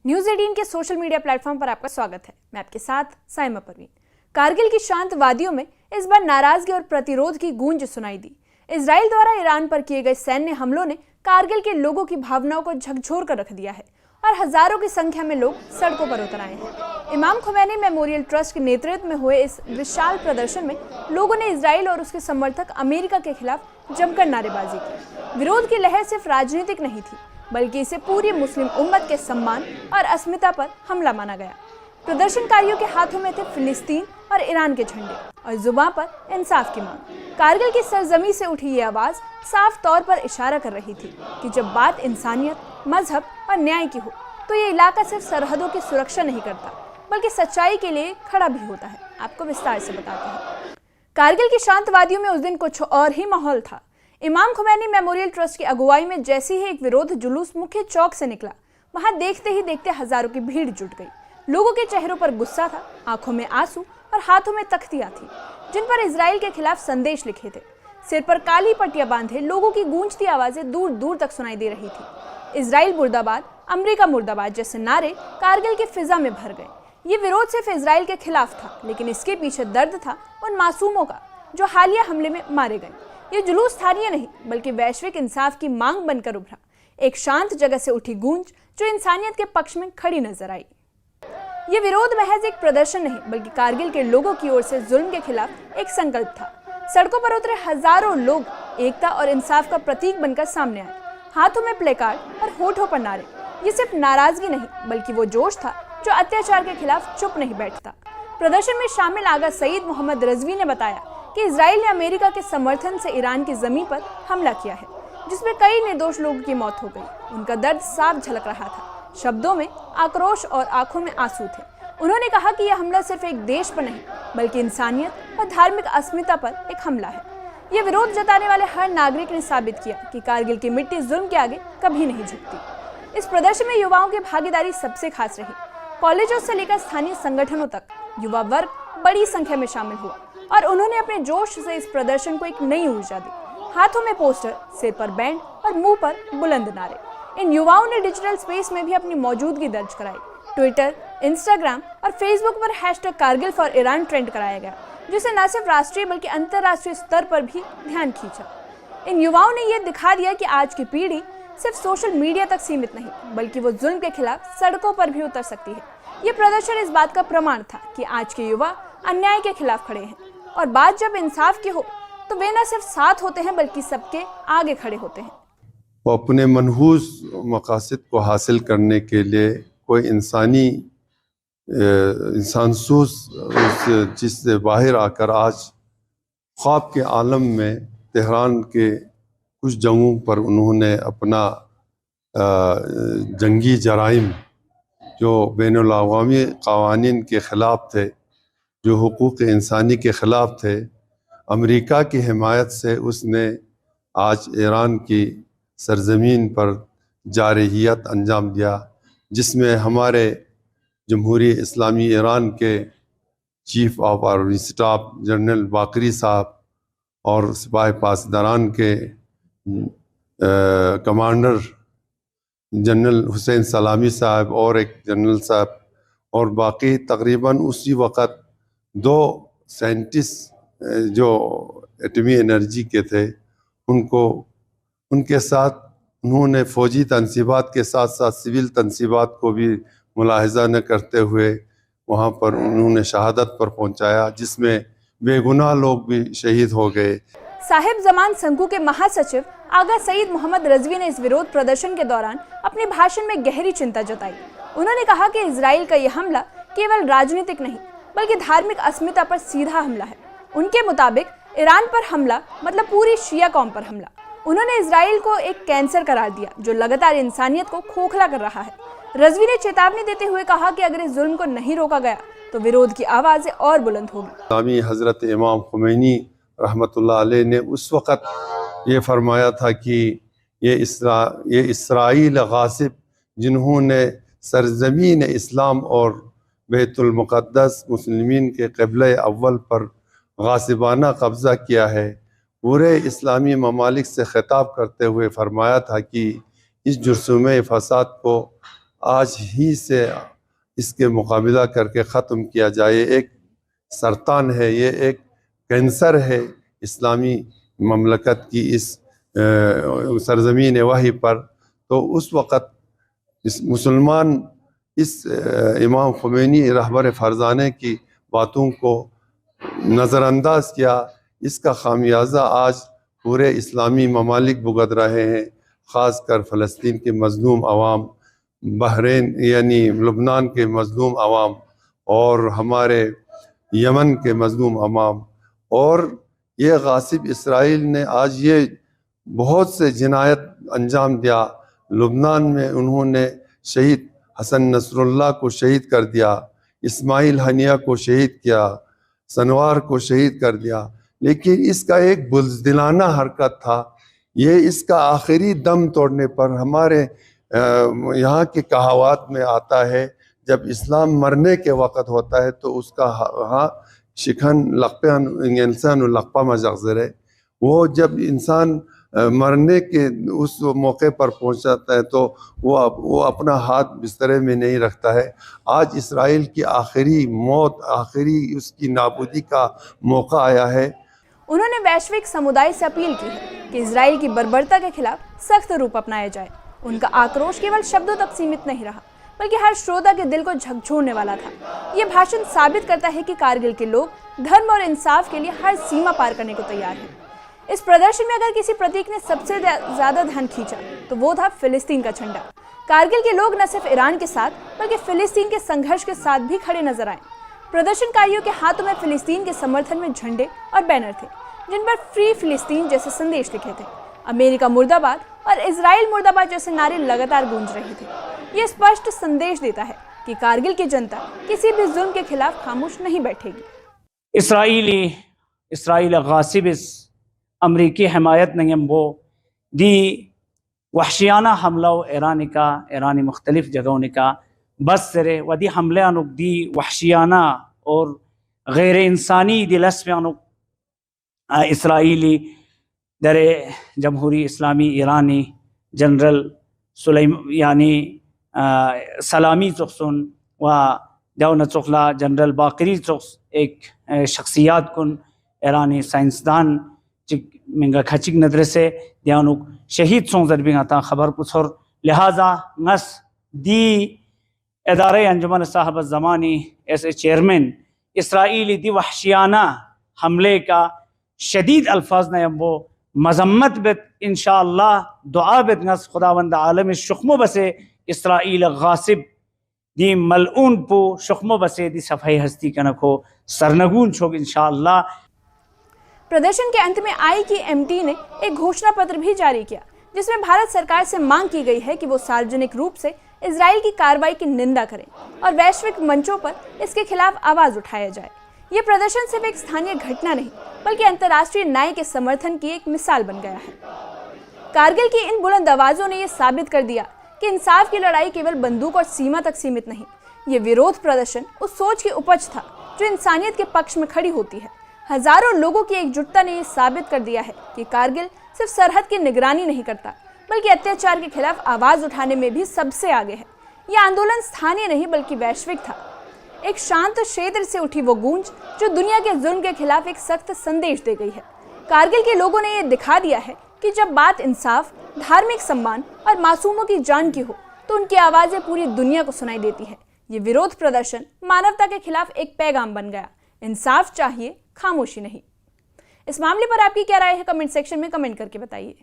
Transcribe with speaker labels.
Speaker 1: News 18 के social media platform पर आपका स्वागत है। मैं आपके साथ साइमा परवीन। कारगिल की शांत वादियों में इस बार नाराजगी और प्रतिरोध की गूंज सुनाई दी। इजराइल द्वारा ईरान पर किए गए सैन्य हमलों ने कारगिल के लोगों की भावनाओं को झकझोर कर रख दिया है और हजारों की संख्या में लोग सड़कों पर उतर आए हैं। इमाम खुमैनी मेमोरियल ट्रस्ट के नेतृत्व में हुए इस विशाल प्रदर्शन में लोगों ने इजराइल और उसके समर्थक अमेरिका के खिलाफ जमकर नारेबाजी की। विरोध की लहर सिर्फ राजनीतिक नहीं थी, बल्कि इसे पूरी मुस्लिम उम्मत के सम्मान और अस्मिता पर हमला माना गया। प्रदर्शनकारियों के हाथों में थे फिलिस्तीन और ईरान के झंडे और जुबान पर इंसाफ की मांग। कारगिल की सरजमी से उठी ये आवाज साफ तौर पर इशारा कर रही थी कि जब बात इंसानियत, मजहब और न्याय की हो तो ये इलाका सिर्फ सरहदों की सुरक्षा नहीं करता, बल्कि सच्चाई के लिए खड़ा भी होता है। आपको विस्तार से बताते हैं। कारगिल की शांत वादियों में उस दिन कुछ और ही माहौल था। इमाम खुमैनी मेमोरियल ट्रस्ट की अगुवाई में जैसे ही एक विरोध जुलूस मुख्य चौक से निकला, वहां देखते ही देखते हजारों की भीड़ जुट गई। लोगों के चेहरों पर गुस्सा था, आंखों में आंसू और हाथों में तख्तियां थी जिन पर इजराइल के खिलाफ संदेश लिखे थे। सिर पर काली पट्टियां बांधे लोगों की गूंजती आवाजें दूर दूर तक सुनाई दे रही थी। इजराइल मुर्दाबाद, अमेरिका मुर्दाबाद जैसे नारे कारगिल की फिजा में भर गए। ये विरोध सिर्फ इजराइल के खिलाफ था, लेकिन इसके पीछे दर्द था उन मासूमों का जो हालिया हमले में मारे गए। ये जुलूस स्थानीय नहीं, बल्कि वैश्विक इंसाफ की मांग बनकर उभरा। एक शांत जगह से उठी गूंज जो इंसानियत के पक्ष में खड़ी नजर आई। ये विरोध महज एक प्रदर्शन नहीं, बल्कि कारगिल के लोगों की ओर से जुल्म के खिलाफ एक संकल्प था। सड़कों पर उतरे हजारों लोग एकता और इंसाफ का प्रतीक बनकर सामने आए, हाथों में प्लेकार्ड और होठों पर नारे। ये सिर्फ नाराजगी नहीं, बल्कि वो जोश था जो अत्याचार के खिलाफ चुप नहीं बैठता। प्रदर्शन में शामिल आगा सईद मोहम्मद रजवी ने बताया कि इजराइल ने अमेरिका के समर्थन से ईरान की जमीन पर हमला किया है, जिसमें कई निर्दोष लोगों की मौत हो गई। उनका दर्द साफ झलक रहा था, शब्दों में आक्रोश और आंखों में आंसू थे। उन्होंने कहा कि यह हमला सिर्फ एक देश पर नहीं, बल्कि इंसानियत और धार्मिक अस्मिता पर एक हमला है। यह विरोध जताने वाले हर नागरिक ने साबित किया कि कारगिल की मिट्टी जुल्म के आगे कभी नहीं झुकती। इस प्रदर्शन में युवाओं की भागीदारी सबसे खास रही। कॉलेजों से लेकर स्थानीय संगठनों तक युवा वर्ग बड़ी संख्या में शामिल हुआ और उन्होंने अपने जोश से इस प्रदर्शन को एक नई ऊर्जा दी। हाथों में पोस्टर, सिर पर बैंड और मुंह पर बुलंद नारे। इन युवाओं ने डिजिटल स्पेस में भी अपनी मौजूदगी दर्ज कराई। ट्विटर, इंस्टाग्राम और फेसबुक पर hashtag Kargil for Iran trend कराया गया, जिसे न सिर्फ राष्ट्रीय बल्कि अंतर्राष्ट्रीय स्तर पर भी ध्यान खींचा। इन युवाओं ने यह दिखा दिया कि आज की पीढ़ी सिर्फ सोशल मीडिया तक सीमित नहीं, बल्कि वो जुल्म के खिलाफ सड़कों पर भी उतर सकती है। ये प्रदर्शन इस बात का प्रमाण था कि आज के युवा अन्याय के खिलाफ खड़े हैं, और बात जब इंसाफ की हो तो वे न सिर्फ साथ होते हैं, बल्कि सबके आगे खड़े होते हैं।
Speaker 2: वो अपने मनहूस मकासद को हासिल करने के लिए कोई इंसानसूस जिससे बाहर आकर आज ख्वाब के आलम में तेहरान के कुछ जगहों पर उन्होंने अपना जंगी जराइम जो बैनुल अक़वामी क़वानीन के ख़िलाफ़ थे, जो हुकूक़ इंसानी के ख़िलाफ़ थे, अमेरिका की हिमायत से उसने आज ईरान की सरज़मीन पर जारहियत अंजाम दिया, जिसमें हमारे जमहूरी इस्लामी ईरान के chief of army staff general बाकरी साहब और सिपाही पासदारान के कमांडर जनरल हुसैन सलामी साहब और एक जनरल साहब और बाकी तकरीबन उसी वक़्त 2 साइंटिस्ट जो एटमी एनर्जी के थे, उनके साथ उन्होंने फ़ौजी तनसीबात के साथ साथ सिविल तनसीबात को भी मुलाहिज़ा न करते हुए वहाँ पर उन्होंने शहादत पर पहुँचाया, जिसमें बेगुनाह लोग भी शहीद हो गए।
Speaker 1: साहिब जमान संघू के महासचिव आगा सईद मोहम्मद रजवी ने इस विरोध प्रदर्शन के दौरान अपने भाषण में गहरी चिंता जताई। उन्होंने कहा कि इजराइल का यह हमला केवल राजनीतिक नहीं, बल्कि धार्मिक अस्मिता पर सीधा हमला है। उनके मुताबिक ईरान पर हमला मतलब पूरी शिया कौम पर हमला। उन्होंने इजराइल को एक कैंसर करार दिया जो लगातार इंसानियत को खोखला कर रहा है। रजवी ने चेतावनी देते हुए कहा कि अगर इस जुल्म को नहीं रोका गया तो विरोध की आवाज़ें और बुलंद होगी।
Speaker 2: हज़रत इमाम खुमैनी रहमतुल्लाह अलैह ने उस वक़्त ये फरमाया था कि ये इसराइल गासिब जिन्होंने सरज़मीन इस्लाम और बैतुल मुक़द्दस मुस्लिमीन के क़िबला अव्वल पर गासिबाना कब्ज़ा किया है, पूरे इस्लामी ममालिक से ख़िताब करते हुए फरमाया था कि इस जुर्सूम फ़साद को आज ही से इसके मुकाबला करके ख़त्म किया जाए। एक सरतान है, ये एक कैंसर है इस्लामी ममलकत की इस सरज़मीन वही पर। तो उस वक़्त इस मुसलमान इस इमाम ख़ुमैनी रहबर फ़रज़ाने की बातों को नज़रअंदाज किया। इसका खामियाजा आज पूरे इस्लामी ममालिक भुगत रहे हैं, ख़ास कर फ़लस्तीन के मज़लूम अवाम, बहरीन यानी लुबनान के मज़लूम अवाम, और हमारे यमन के मज़लूम अवाम। और ये गासिब इसराइल ने आज ये बहुत से जिनायत अंजाम दिया। लुबनान में उन्होंने शहीद हसन नसरुल्लाह को शहीद कर दिया, इस्माइल हनिया को शहीद किया, सनवार को शहीद कर दिया। लेकिन इसका एक बुज़दिलाना हरकत था। ये इसका आखिरी दम तोड़ने पर हमारे यहाँ की कहावत में आता है, जब इस्लाम मरने के वक़्त होता है तो उसका हाँ शिखन लक़्पन इंसान लक़्पा मज़ग़ज़र है। वो जब इंसान मरने के उस मौके पर पहुंच जाता है तो वो अपना हाथ बिस्तरे में नहीं रखता है। आज इसराइल की आखिरी मौत, आखिरी उसकी नाबूदी का मौका आया है।
Speaker 1: उन्होंने वैश्विक समुदाय से अपील की है कि इजराइल की बर्बरता के खिलाफ सख्त रूप अपनाया जाए। उनका आक्रोश केवल शब्दों तक सीमित नहीं रहा, बल्कि हर श्रोता के दिल को झकझोरने वाला था। ये भाषण साबित करता है कि कारगिल के लोग धर्म और इंसाफ के लिए हर सीमा पार करने को तैयार हैं। इस प्रदर्शन में अगर किसी प्रतीक ने सबसे ज्यादा ध्यान खींचा तो वो था फिलिस्तीन का झंडा। कारगिल के लोग न सिर्फ ईरान के साथ बल्कि फिलिस्तीन के संघर्ष के साथ भी खड़े नजर आए। प्रदर्शनकारियों के हाथों में फिलिस्तीन के समर्थन में झंडे और बैनर थे, जिन पर फ्री फिलिस्तीन जैसे संदेश लिखे थे। अमेरिका मुर्दाबाद और इजराइल मुर्दाबाद जैसे नारे लगातार गूंज रहे थे। ये स्पष्ट संदेश देता है कि कारगिल की जनता किसी भी जुल्म के खिलाफ खामोश नहीं बैठेगी।
Speaker 3: इसराइल गासिब अमरीकी हमायत नयम वो दी वहशियाना हमला ईरानी मुख्तलिफ जगहों का बस सरे वदी हमले अनुक दी वहशियाना और गैर इंसानी दिलस्म अनुक इसराइली दरे जमहूरी इस्लामी ईरानी जनरल यानी सलामी चुखसुन व दौन चुखला जनरल बाकरी चुख्स एक शख्सियात कुन ईरानी साइंसदान मिंगा खचिक नजर से दियानुक शहीद सोंजर भी आता खबर कुछ और लिहाजा नस दी इदारे अंजुमन साहब ज़मानी ऐसे चेयरमैन इसराइली दी वहशियाना हमले का शदीद अल्फाज ने वो मजम्मत बेत इंशाअल्लाह दुआ बेत नस खुदावंद आलम शुख्मो बसे इसराइल गासिब दी मलऊन पो शुख्मो बसे दी सफाई हस्ती कनको सरनगून छोग इंशाअल्लाह।
Speaker 1: प्रदर्शन के अंत में IKMT ने एक घोषणा पत्र भी जारी किया, जिसमें भारत सरकार से मांग की गई है कि वो सार्वजनिक रूप से इजराइल की कार्रवाई की निंदा करें और वैश्विक मंचों पर इसके खिलाफ आवाज उठाया जाए। ये प्रदर्शन सिर्फ एक स्थानीय घटना नहीं बल्कि अंतर्राष्ट्रीय न्याय के समर्थन की एक मिसाल बन गया है। कारगिल की इन बुलंद आवाजों ने यह साबित कर दिया कि इंसाफ की लड़ाई केवल बंदूक और सीमा तक सीमित नहीं। ये विरोध प्रदर्शन उस सोच की उपज था जो इंसानियत के पक्ष में खड़ी होती है। हजारों लोगों की एकजुटता ने यह साबित कर दिया है कि कारगिल सिर्फ सरहद की निगरानी नहीं करता बल्कि अत्याचार के खिलाफ आवाज उठाने में भी सबसे आगे है। यह आंदोलन स्थानीय नहीं बल्कि वैश्विक था। एक शांत क्षेत्र से उठी वो गूंज जो दुनिया के जुल्म के खिलाफ एक सख्त संदेश दे गई है। कारगिल के लोगों ने यह दिखा दिया है कि जब बात इंसाफ, धार्मिक सम्मान और मासूमों की जान की हो तो उनकी आवाजें पूरी दुनिया को सुनाई देती है। ये विरोध प्रदर्शन मानवता के खिलाफ एक पैगाम बन गया। इंसाफ चाहिए, खामोशी नहीं। इस मामले पर आपकी क्या राय है? कमेंट सेक्शन में कमेंट करके बताइए।